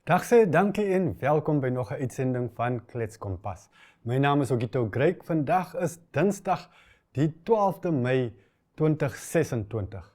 Dag sê dankie en welkom by nog 'n uitsending van Klets Kompas. My naam is Ogito Greek. Vandag is Dinsdag die 12de Mei 2026.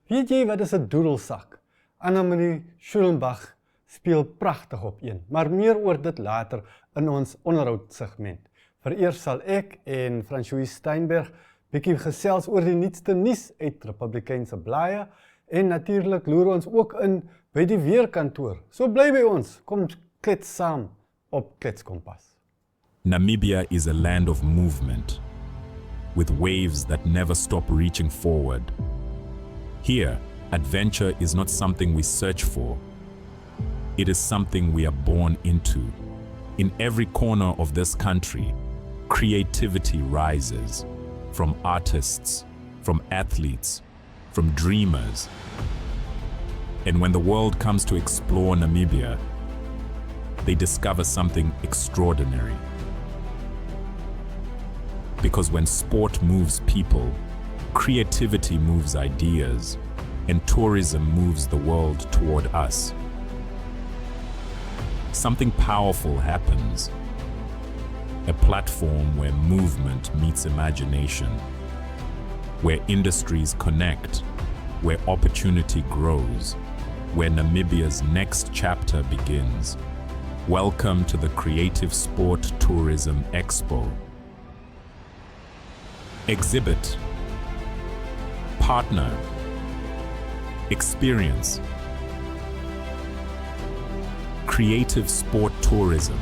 Weet jy wat is 'n doedelsak? Annemarie Schulenbach speel pragtig op een, maar meer oor dit later in ons onderhoudsegment. Vereers sal ek en François Steinberg bietjie gesels oor die nuutste nuus uit Republikeinse blaaie en natuurlik loer ons ook in by die weerkantoor. So bly by ons. Kom klets saam op Klets Kompas. Namibia is a land of movement, with waves that never stop reaching forward. Here, adventure is not something we search for. It is something we are born into. In every corner of this country, creativity rises, from artists, from athletes, from dreamers. And when the world comes to explore Namibia, they discover something extraordinary. Because when sport moves people, creativity moves ideas, and tourism moves the world toward us. Something powerful happens. A platform where movement meets imagination, where industries connect, where opportunity grows, where Namibia's next chapter begins. Welcome to the Creative Sport Tourism Expo. Exhibit, partner, experience. Creative Sport Tourism.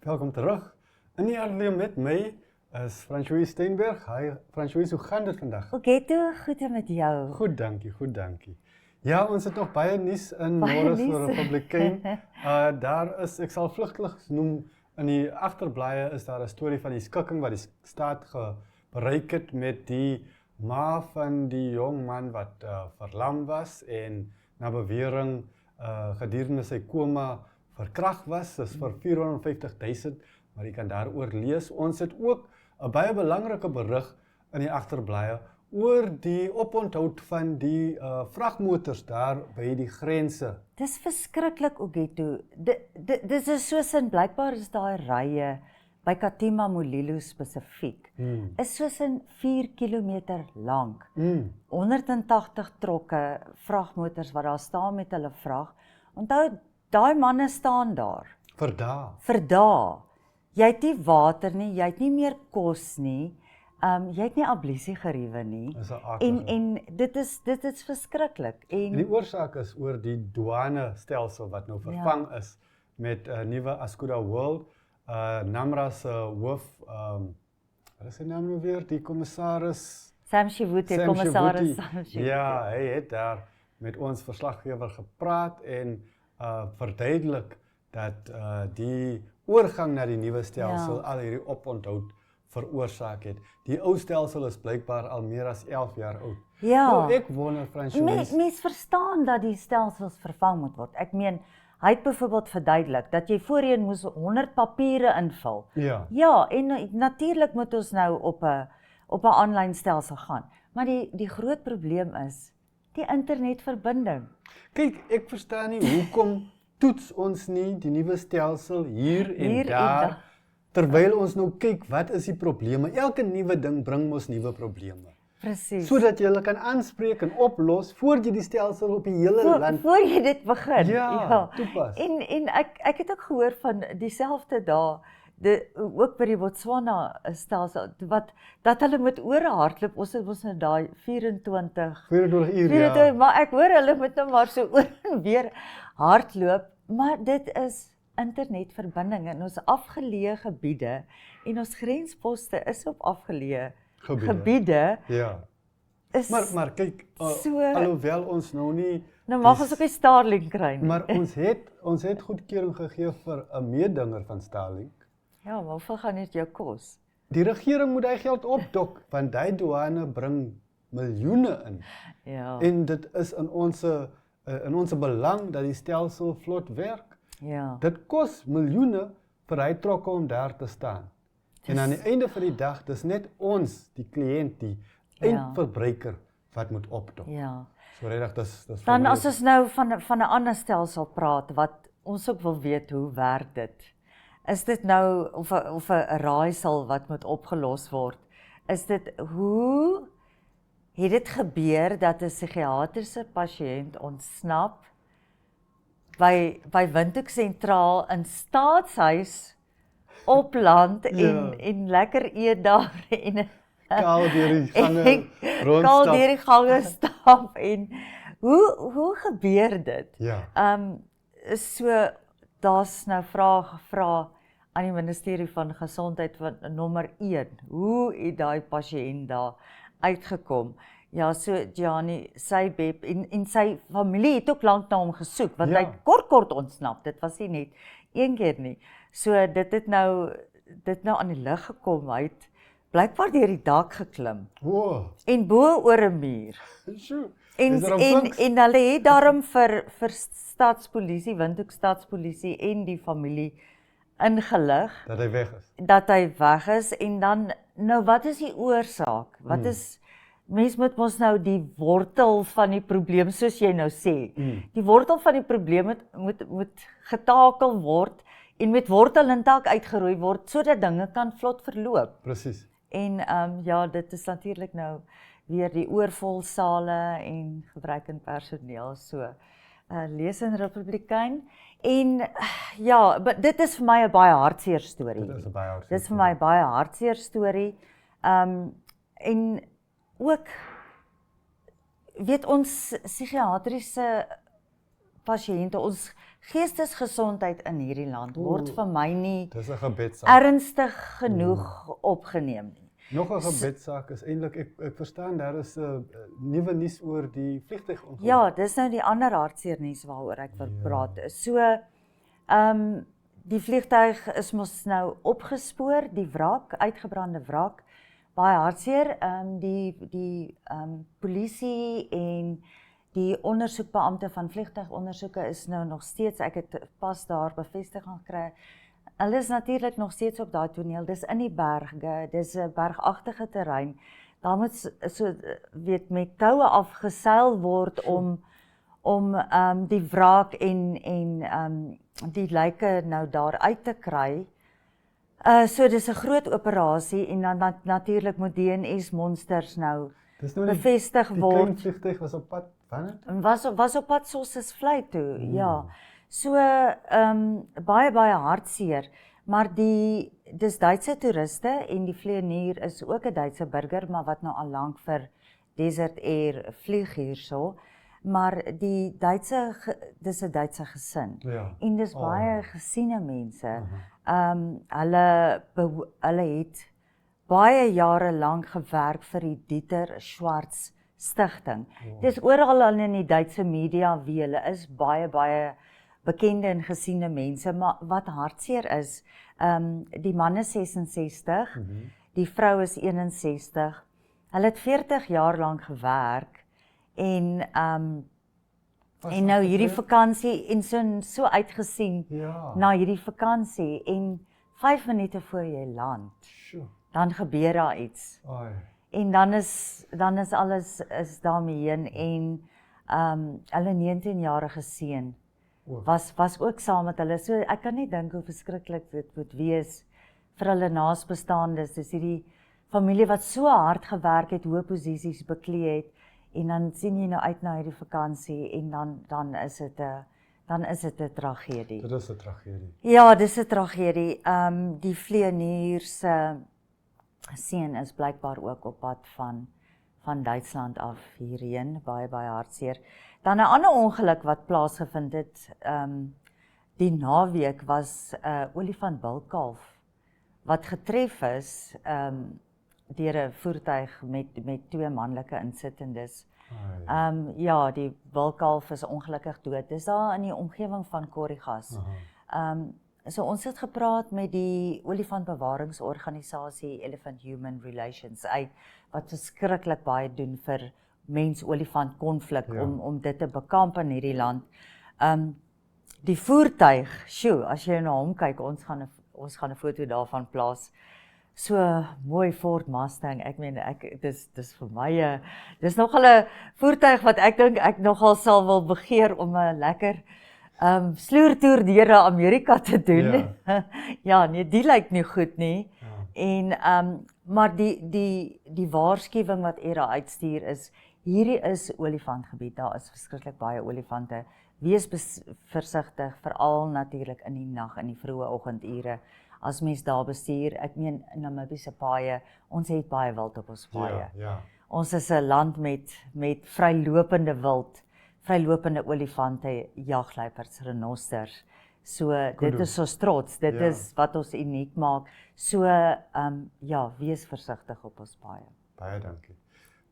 Welkom terug. In die ateljee met my is François Steinberg. Hi François, hoe gaan dit vandag? Ogito, goed en met jou? Goed, dankie. Ja, ons het nog baie nuus in Morris vir Republikein. Daar is, ek sal vlugtig noem, in die agterblaaie is daar 'n storie van die skikking wat die staat bereik het met die ma van die jong man wat verlam was en na bewering gedurende sy koma verkragt was, is vir 450.000, maar jy kan daaroor lees. Ons het ook 'n baie belangrike berig in die agterblaaie oor die oponthoud van die vragmotors daar by die grense. Dis verskriklik, Ogito. Dis is soos in, blykbaar is daai rye by Katima Mulilo spesifiek, is soos in 4 kilometer lank. 180 trokke, vragmotors wat daar staan met hulle vrag. Onthou, daai manne staan daar. Vir dae. Vir dae. Jy het nie water nie, jy het nie meer kos nie, jy het nie ablusiegeriewe nie. En dit is verskriklik. En die oorsaak is oor die douane stelsel wat nou vervang is met 'n nuwe Ascuda World. Namra se hoof, wat is sy naam nou weer? Die kommissaris Sam Shivuti, kommissaris Sam Shivuti. Ja, hy het daar met ons verslaggewer gepraat en verduidelik dat die oorgang na die nuwe stelsel al hierdie oponthoud veroorsaak het. Die ou stelsel is blykbaar al meer as 11 jaar oud. Ja. Nou, ek wonder, François, mens verstaan dat die stelsels vervang moet word. Ek meen, hy het byvoorbeeld verduidelik dat jy voorheen moes 100 papiere invul. Ja. Ja, en natuurlik moet ons nou op 'n aanlyn stelsel gaan. Maar die groot probleem is die internetverbinding. Kyk, ek verstaan nie hoekom toets ons nie die nuwe stelsel hier en daar terwyl ons nou kyk wat is die probleme. Elke nuwe ding bring ons nuwe probleme. Presies. Sodat jy hulle kan aanspreek en oplos voor jy die stelsel op die hele land Voor jy dit begin. Ja, toepas. En ek het ook gehoor van dieselfde dae, ook by die Botswana stelsel, dat hulle moet ore hardloop, ons het nou daai 24 uur, 24, maar ek hoor hulle moet nou maar so oor en weer hardloop, maar dit is internetverbinding in ons afgeleë gebiede en ons grensposte is op afgeleë gebiede Ja. is Maar kyk, so, alhoewel ons nou nie nou mag ons ook nie Starlink kry nie. Maar ons het goedkeuring gegee vir 'n meedinger van Starlink. Ja, maar hoeveel gaan dit jou kos? Die regering moet hy geld opdok want hy douane bring miljoene in. Ja. En dit is in ons belang dat die stelsel vlot werk. Ja. Dit kos miljoene vir hy trokke om daar te staan. En aan die einde van die dag, dis net ons, die kliënt, die eindverbruiker wat moet opdok. Ja. So regtig dis Dan as ons nou van 'n ander stelsel praat wat ons ook wil weet hoe werk dit. Is dit nou of 'n raaisel wat moet opgelos word? Is dit hoe het dit gebeur dat 'n psigiatriese pasiënt ontsnap by Windhoek sentraal in Staatshuis op land en lekker eet daar en kaal deur die gange rondstap. Kaal deur die gange stap en hoe gebeur dit? Ja. So daar's nou vrae gevra aan die ministerie van Gesondheid van nommer 1. Hoe het daai pasiënt daar uitgekom? Ja, so Gianni, sy beb en sy familie het ook lank na hom gesoek want hy kort ontsnap. Dit was nie net een keer nie. So dit nou aan die lig gekom. Hy het blykbaar deur die dak geklim. En bo oor 'n muur. En hulle het daarom vir stadspolisie, Windhoek stadspolisie en die familie ingelig dat hy weg is en dan nou wat is die oorsaak? Wat is mens moet mos nou die wortel van die probleem soos jy nou sê. Die wortel van die probleem moet getakel word en met wortel en tak uitgeroei word sodat dinge kan vlot verloop. Presies. En ja, dit is natuurlik nou weer die oorvol sale en gebruikende personeel so lees in Republikein. En ja, dit is vir my 'n baie hartseer storie. Dit is 'n baie hartseer. Dit is vir my baie hartseer storie. En ook weet ons psigiatriese pasiënte, ons geestesgesondheid in hierdie land word vir my nie dis 'n gebedsaak ernstig genoeg opgeneem nie. Nog 'n gebedsaak is eintlik ek verstaan daar is 'n nuwe nuus oor die vliegtuigongeluk. Ja, dis nou die ander hartseer nuus waaroor ek wil praat. So die vliegtuig is mos nou opgespoor, die wrak, uitgebrande wrak. Baie hartseer. Die polisie en die ondersoekbeampte van vliegtuigondersoeke is nou nog steeds, ek het pas daar bevestiging gekry. Hulle is natuurlik nog steeds op daai toneel. Dis in die berge, dis 'n bergagtige terrein. Daar moet so weet met toue afgeseil word om die wraak en die lyke nou daar uit te kry. So dis 'n groot operasie en dan natuurlik moet DNS monsters nou bevestig word. Die vliegtuig was op pad Was op pad Sossusvlei toe, ja. So baie hartseer, maar dis Duitse toeriste en die vlieënier is ook 'n Duitse burger, maar wat nou al lank vir Desert Air vlieg hierso. Maar dis 'n Duitse gesin. Ja. En dis baie gesiene mense. Hulle het baie jare lank gewerk vir die Dieter Schwarz Stichting. Dis oral al in die Duitse media wie hulle is, baie bekende en gesiene mense, maar wat hartseer is, die man is 66, die vrou is 61. Hulle het 40 jaar lank gewerk en nou hierdie vakansie en so uitgesien na hierdie vakansie en 5 minute voor jy land, dan gebeur daar iets. En dan is alles daarmee heen en hulle 19-jarige seun was ook saam met hulle. So ek kan nie dink hoe verskriklik dit moet wees vir hulle naasbestaandes. Dis hierdie familie wat so hard gewerk het, hoë posisies beklee het, en dan sien jy nou uit na hierdie vakansie, en dan is dit 'n tragedie. Dit is 'n tragedie. Ja, dis 'n tragedie. Die vlieënier se seun is blykbaar ook op pad van Duitsland af hierheen, baie hartseer. Dan 'n ander ongeluk wat plaasgevind het, die naweek was 'n olifantbilkalf wat getref is deur 'n voertuig met 2 manlike insittendes. Ja, die bilkalf is ongelukkig dood. Dis daar in die omgewing van Korrigas. So ons het gepraat met die olifantbewaringsorganisasie Elephant Human Relations wat verskriklik baie doen vir mens-olifant konflik om dit te bekamp in hierdie land. Die voertuig, as jy na hom kyk, ons gaan 'n foto daarvan plaas. So mooi Ford Mustang. Ek meen dis vir my dis nogal 'n voertuig wat ek dink ek nogal sal wil begeer om 'n lekker sloertoer deur Amerika te doen. Ja, nee, die lyk nie goed nie. En maar die waarskuwing wat ERA uitstuur is, hierdie is olifantgebied. Daar is verskriklik baie olifante. Wees versigtig, veral natuurlik in die nag, in die vroeë oggendure. As mens daar bestuur, ek meen in Namibië se paaie, ons het baie wild op ons paaie. Ons is 'n land met vrylopende wild, vrylopende olifante, jagluiperds, renosters. So dit is ons trots, dit is wat ons uniek maak. So wees versigtig op ons paaie. Baie dankie.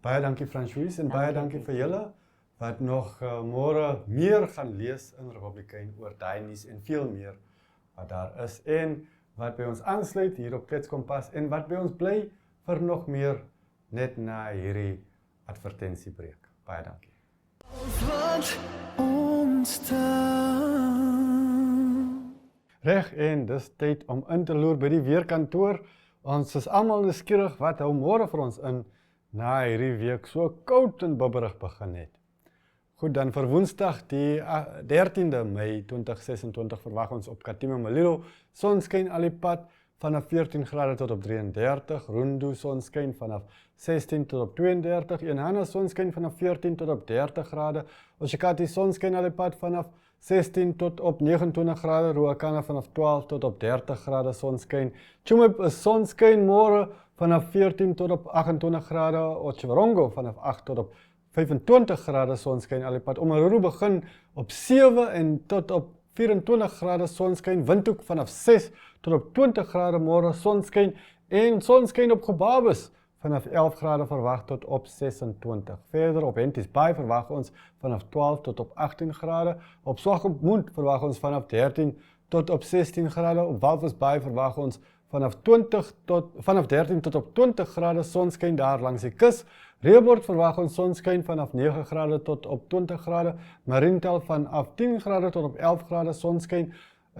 Baie dankie Francois en baie dankie vir julle wat nog môre meer gaan lees in Republikein oor daai nuus en veel meer wat daar is en wat by ons aansluit hier op Kletskompas en wat by ons bly vir nog meer net na hierdie advertensiebreek. Baie dankie. Reg, en dis tyd om in te loer by die weerkantoor. Ons is almal nuuskierig wat hou môre vir ons in na hierdie week so koud en bibberig begin het. Goed, dan vir Woensdag die 13de Mei 2026 verwag ons op Katima Mulilo sonskyn al die pad vanaf 14 grade tot op 33, Rundu sonskyn vanaf 16 tot op 32, Enhana sonskyn vanaf 14 tot op 30 grade, Oshikati sonskyn al die pad vanaf 16 tot op 29 grade, Ruakana vanaf 12 tot op 30 grade sonskyn, Tsumeb is sonskyn môre vanaf 14 tot op 28 grade, Otjiwarongo vanaf 8 tot op 25 grade sonskyn al die pad. Omaruru begin op 7 en tot op 24 grade sonskyn, Windhoek vanaf 6 tot op 20 grade môre sonskyn en sonskyn op Gobabis vanaf 11 grade verwag tot op 26. Verder op Henties Bay verwag ons vanaf 12 tot op 18 grade, op Swakopmund verwag ons vanaf 13 tot op 16 grade, op Walvis Bay verwag ons vanaf 13 tot op 20 grade sonskyn daar langs die kus. Reebord verwag ons sonskyn vanaf 9 grade tot op 20 grade, Mariental vanaf 10 grade tot op 11 grade sonskyn,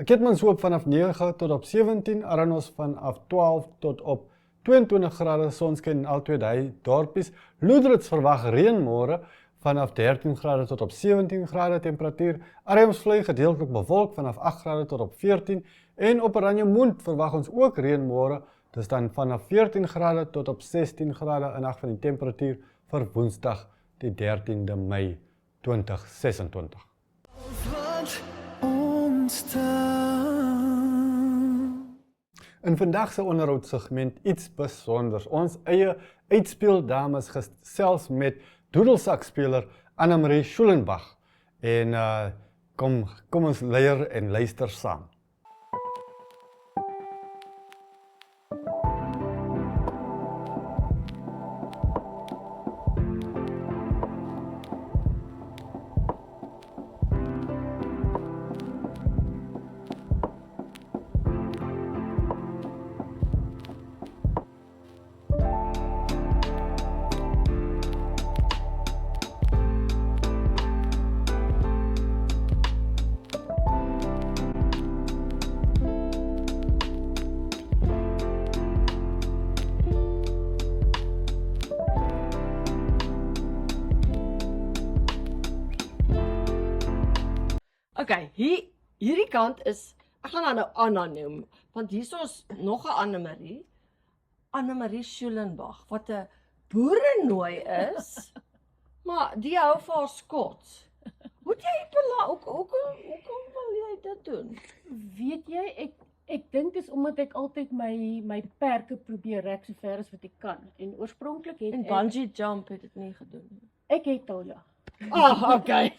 Keetmanshoop vanaf 9 tot op 17, Aranos vanaf 12 tot op 22 grade sonskyn in al twee die dorpies. Loedrits verwag reën môre vanaf 13 grade tot op 17 grade temperatuur, Arnhemsvlei gedeeltelik bewolk vanaf 8 grade tot op 14 en op Oranjemund verwag ons ook reën môre, dis dan vanaf 14 grade tot op 16 grade in ag van die temperatuur vir Woensdag die 13de Mei 2026. In vandag se onderhoudsegment iets besonders. Ons eie uitspeldames gesels met doedelsakspeler Annemarie Schulenbach. En kom ons leier en luister saam. Okay, hierdie kant is, ek gaan haar nou Anna noem, want hier is nog 'n Annemarie. Annemarie Schulenbach, wat 'n boerenooi is, maar die hou vir haar skots. Moet jy hoekom wil jy dit doen? Weet jy, ek dink dis omdat ek altyd my perke probeer rek so ver as wat ek kan. En oorspronklik het En bungee jump het dit nie gedoen nie. ek het al ja. Okay.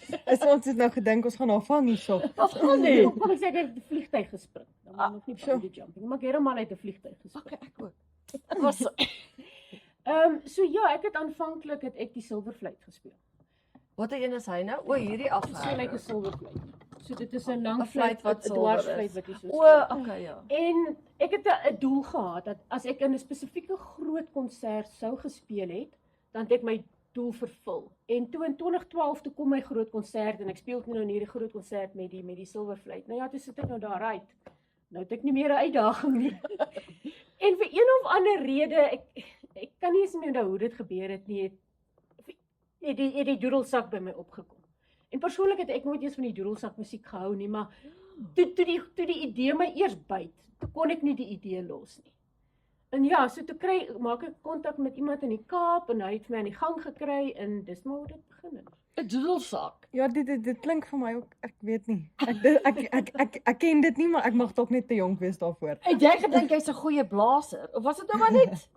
Ons het nou gedink ons gaan haar vang hierso. Of gaan nie? Kom ek sê ek het 'n vliegtyg gespring. Dan moet nog nie bungee jumping, maar ek het hom al uit 'n vliegtyg gespring. Okay, ek ook. Was So ja, ek het aanvanklik die silvervleit gespeel. Wat 'n een is hy nou? O, hierdie So afhang. lyk 'n silvervleit. So dit is 'n lang 'n vleit vleit wat 'n silwer dwarsvleit is. wat jy so O, speel. okay, ja. En ek het 'n doel gehad dat as ek in 'n spesifieke groot konsert sou gespeel het, dan het ek my doel vervul. En toe in 2012 toe kom my groot konsert en ek speel nou in hierdie groot konsert met die silvervleit. Nou ja, toe sit ek nou daar uit. Nou het ek nie meer 'n uitdaging nie. En vir een of ander rede, ek kan nie eens meer onthou hoe dit gebeur het nie, het die doedelsak by my opgekom. En persoonlik het ek nooit eens van die doedelsak musiek gehou nie, maar toe die idee my eers byt, toe kon ek nie die idee los nie. En ja, so toe maak ek kontak met iemand in die Kaap en hy het my aan die gang gekry en dis maar hoe dit begin het. 'n doedelsak. Ja, dit klink vir my ook, ek weet nie. Ek ken dit nie, maar ek mag dalk net te jonk wees daarvoor. Het jy gedink jy's 'n goeie blaser of was dit nou maar net?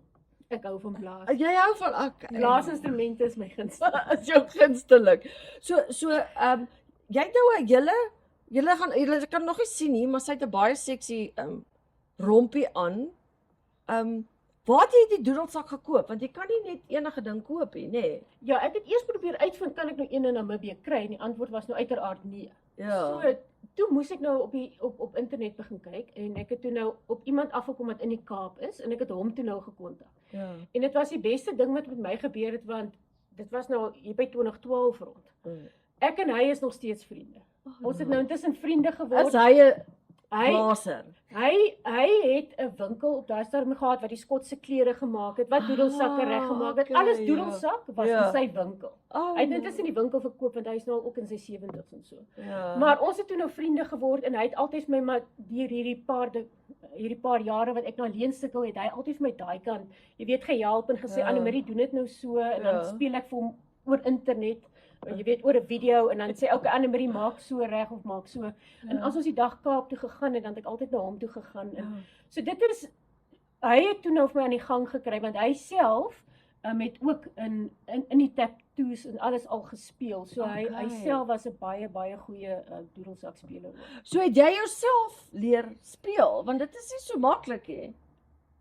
Ek hou van blaas. Jy hou van okay. Blaasinstrumente is my gunsteling. Is jou gunsteling. So jy het nou 'n julle kan nog nie sien nie, maar sy het 'n baie seksie rompie aan. Waar het jy die doedelsak gekoop? Want jy kan nie net enige ding koop nie, nê? Ja, ek het eers probeer uitvind kan ek nou een in Namibië kry en die antwoord was nou uiteraard nee. Ja. So toe moes ek nou op internet begin kyk en ek het toe nou op iemand afgekom wat in die Kaap is en ek het hom toe nou gekontak. Ja. En dit was die beste ding wat met my gebeur het want dit was nou hier by 2012 rond. Ek en hy is nog steeds vriende. Ons het nou intussen vriende geword. Is hy 'n Hy blaser? het 'n winkel op daai stadium gehad wat die Skotse klere gemaak het, wat doedelsakke reggemaak het. okay, Alles ja. doedelsak was Ja. in sy winkel. Oh, Hy het intussen die winkel verkoop want hy is nou al ook in sy 70's en so. ja. Maar ons het toe nou vriende geword en hy het altyd my maar deur hierdie paar jare wat ek nou alleen sukkel het, hy altyd vir my daai kant, jy weet, gehelp en gesê Ja. Annemarie doen dit nou so en dan Ja. speel ek vir hom oor internet. Jy weet, oor 'n video en dan sê okay Annemarie maak so reg of maak so. En as ons die dag Kaap toe gegaan het, dan het ek altyd na hom toe gegaan. En so dit is hy het toe nou vir my aan die gang gekry want hy self het ook in die tattoos en alles al gespeel. So hy Okay. self was 'n baie goeie doedelsaksspeler ook. So het jy jouself leer speel, want dit is nie so maklik hè.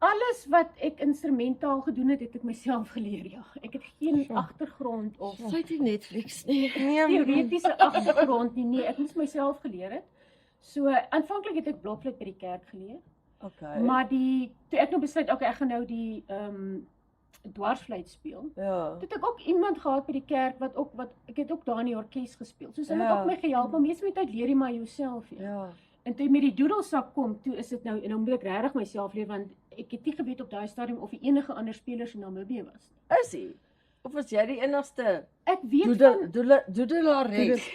Alles wat ek instrumentaal gedoen het, het ek myself geleer, ja. Ek het geen agtergrond of Sy het nie Netflix nie. teoretiese agtergrond nie. Nee, ek moes myself geleer het. So aanvanklik het ek blokfluit by die kerk geleer, Okay. maar toe ek nou besluit okay, ek gaan nou die dwarsfluit speel. ja. Toe het ek ook iemand gehad by die kerk wat ek het ook daar in die orkes gespeel. So hulle het Ja. ook my gehelp, maar meeste met tyd leer jy maar jouself. Ja. Ja. En toe met die doedelsak kom, toe is dit nou en nou moet ek regtig myself leer want ek het nie geweet op daai stadium of enige ander spelers in Namibië was nie. Is hy? Of was jy die enigste Ek weet van doedelares?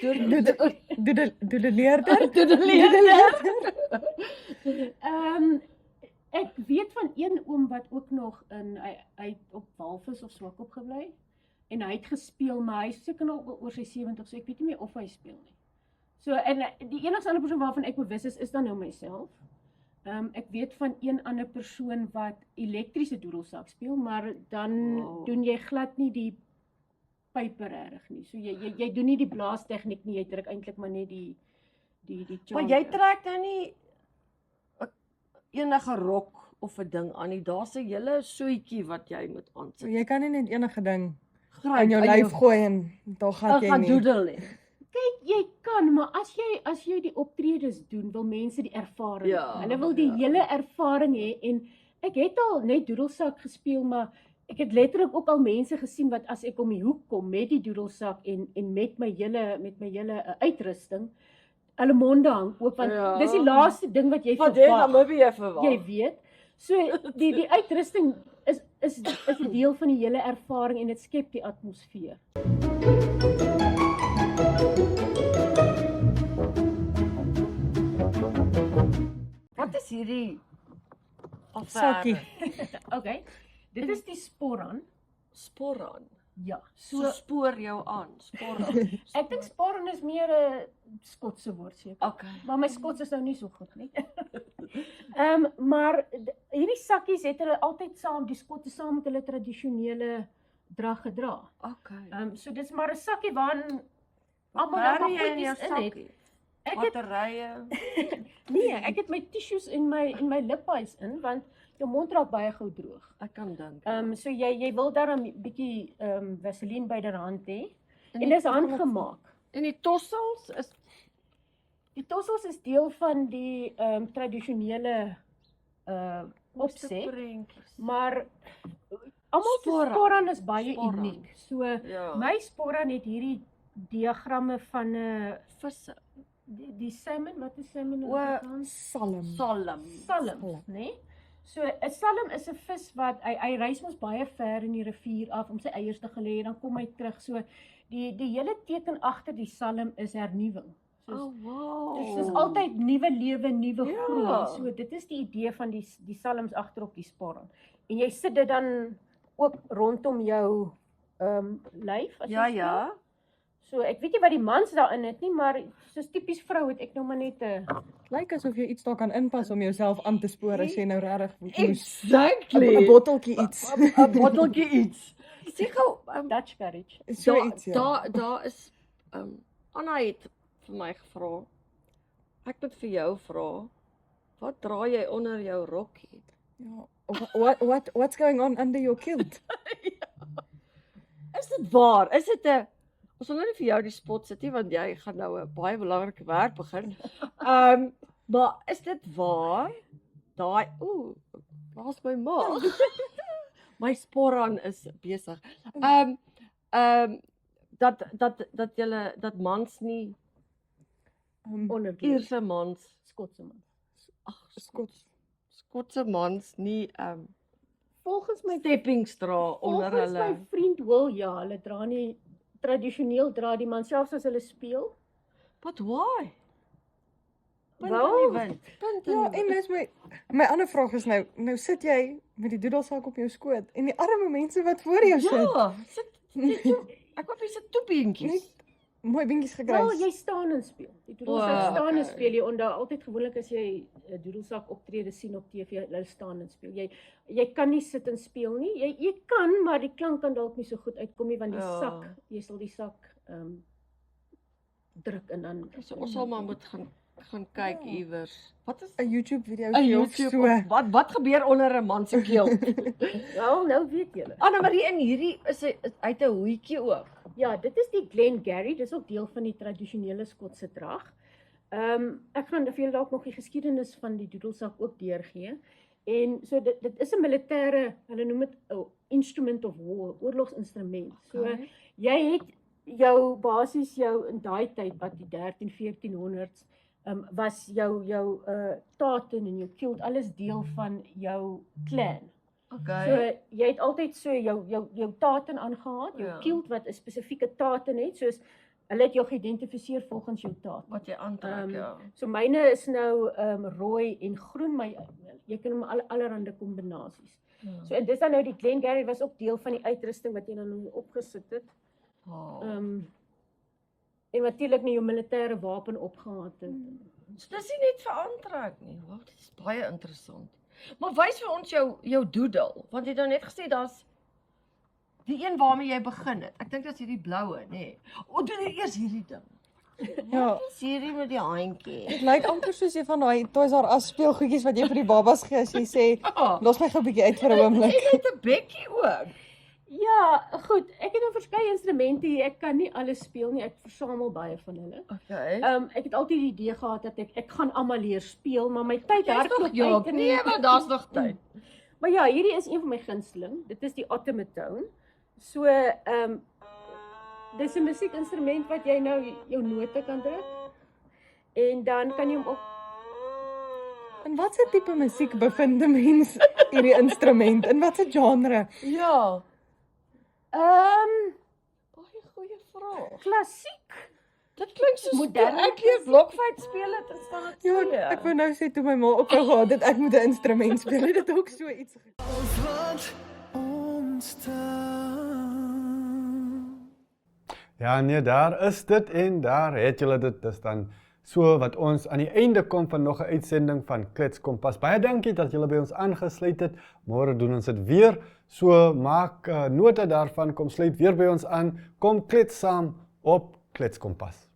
Doedeleerder? ek weet van een oom wat ook nog hy het op Walvis of Swakop gebly en hy het gespeel, maar hy is seker nog oor sy 70, so ek weet nie meer of hy speel nie. So en die enigste ander persoon waarvan ek bewus is dan nou myself. Ek weet van een ander persoon wat elektriese doedelsak speel, maar dan doen jy glad nie die pype regtig nie. So jy doen nie die blaastegniek nie, jy druk eintlik maar net die Maar jy trek nou nie enige rok of 'n ding aan nie. Daar's 'n hele soetjie wat jy moet aansit. Jy kan nie net enige ding Gryp in jou aan lyf gooi en daar gaan jy gaan nie. doedel nie. Kyk, jy kan, maar as jy die optredes doen, wil mense die ervaring. Ja, Hulle wil die hele ervaring hê en ek het al net doedelsak gespeel, maar ek het letterlik ook al mense gesien wat as ek om die hoek kom met die doedelsak en met my hele uitrusting, hulle monde hang oop want Ja. dis die laaste ding wat jy Wat jy verwag. Namibië verwag. Jy weet. So die uitrusting is 'n deel van die hele ervaring en dit skep die atmosfeer. Wat is hierdie Sakkie. Okay. Dit is die sporran. Sporran. Ja. So spoor jou aan, sporran. Ek dink sporran is meer 'n Skotse woord seker. Okay. Maar my Skots is nou nie so goed nie. Maar hierdie sakkies het hulle altyd saam, die Skotte saam met hulle tradisionele drag gedra. Okay. So dis maar 'n sakkie waarin almal Waar dan jy in jou goedjies in het. sakkie? Ek het Batterye. nee, ek het my tissues in my liphuis in want jou mond raak baie gou droog. Ek kan dink. So jy wil daar 'n bietjie vaseline byderhand hê. En dis handgemaak. En die tossels is Die tossels is deel van die tradisionele opset, maar almal se sporran is baie uniek. So ja. my sporran het hierdie diagramme van 'n visse. Die salmon, wat is salmon in O, Afrikaans? Salm. Salm, né? So 'n salm is 'n vis wat hy reis mos baie ver in die rivier af om sy eiers te gelê en dan kom hy terug. So die hele teken agter die salm is hernuwing. Oh wow. Dit is altyd nuwe lewe, nuwe Ja. groei. So dit is die idee van die salms agter op die sporran. En jy sit dit dan ook rondom jou lyf as jy Ja, speel. ja. So ek weet nie wat die mans daarin het nie, maar soos tipies vrou het ek nou maar net 'n Lyk asof jy iets daar kan inpas om jouself aan te spoor as jy nou regtig moes. 'n Exactly. botteltjie iets. 'n botteltjie iets. Sê gou, Dutch courage. So iets ja. daar is Anna het vir my gevra. Ek moet vir jou vra. Wat dra jy onder jou rokkie? Ja. What's going on under your kilt? Is dit waar? Is dit 'n Ons wil nou nie vir jou die spot sit nie want jy gaan nou 'n baie belangrike werk begin. Maar is dit waar? Daai waar's my maag? My sporran is besig. Dat mans nie Onder Ierse mans, Skotse man. Skotse mans nie Volgens my steppings dra onder volgens hulle. my vriend Will, ja, hulle dra nie tradisioneel dra die man selfs as hulle speel. But why? Punt Wel, in die wind. Punt in Ja, die en wind. dis my ander vraag is nou sit jy met die doedelsak op jou skoot en die arme mense wat voor jou sit. Ja, ek hoop jy sit toebeentjies. Mooi beentjies gekry. Wel, jy staan en speel. Die doedelsak O, staan en okay. speel jy onder altyd gewoonlik as jy 'n doedelsak optrede sien op TV, hulle staan en speel. Jy kan nie sit en speel nie. Jy kan, maar die klank kan dalk nie so goed uitkom nie want die Ja. sak, jy sal die sak druk en dan So, ons sal maar moet gaan kyk iewers. Wat is 'n YouTube video 'n of YouTube? so. Wat gebeur onder 'n man se keel? Wel, nou weet julle. Anna Marie, in hierdie is hy uit 'n hoedjie ook. Ja, dit is die Glengarry, dis ook deel van die tradisionele Skotse drag. Ek gaan vir julle dalk nog die geskiedenis van die doedelsak ook deurgee. En so dit is 'n militêre, hulle noem dit 'n instrument of war, oorlogsinstrument. So Okay. jy het jou basies jou in daai tyd wat die 13-1400s was jou taten en jou kilt alles deel van jou clan. Okay. So jy het altyd so jou taten aangehad, jou Ja. kilt wat 'n spesifieke taten het, soos hulle het jou geïdentifiseer volgens jou taat. Wat jy aantrek, ja. So myne is nou rooi en groen, maar jy kan hom allerhande kombinasies. Ja. So en dis dan nou die Glengarry was ook deel van die uitrusting wat jy dan nou opgesit het. Oh. En natuurlik nie jou militêre wapen opgehad het. So dis nie net vir aantrek nie. Wow, dit is baie interessant. Maar wys vir ons jou doodle, want jy het nou net gesê daar's die een waarmee jy begin het. Ek dink dit is hierdie bloue, nê. Nee. O, doen jy eers hierdie ding. Ja, Dis hierdie met die handjie. dit lyk amper soos een van daai Toys R Us speelgoedjies wat jy vir die babas gee as jy sê, Ja. los my gou 'n bietjie uit vir 'n oomblik. Jy het 'n bekkie ook. Ja, goed. Ek het nou verskeie instrumente hier. Ek kan nie alles speel nie. Ek versamel baie van hulle. Okay. Ek het altyd die idee gehad dat ek gaan almal leer speel, maar my tyd hardloop ja, uit. nee, maar daar's nog tyd. Maar ja, hierdie is een van my gunsteling. Dit is die automaton. So, dis 'n musiekinstrument wat jy nou jou note kan druk. En dan kan jy hom op En watse tipe musiek bevind 'n mens hierdie instrument? In watse genre? Ja. Baie goeie vraag. klassiek. Dit klink soos Moderne ek leer blokfluit speel het in staan dit. Ja, ek wou nou sê toe my ma ophou gehad het ek moet 'n instrument speel, het dit ook so iets Ja, nee, daar is dit en daar het julle dit. Dis dan so wat ons aan die einde kom van nog 'n uitsending van Klets Kompas. Baie dankie dat julle by ons aangesluit het. Môre doen ons dit weer. So maak nota daarvan, kom sluit weer by ons aan. Kom klets saam op Klets Kompas.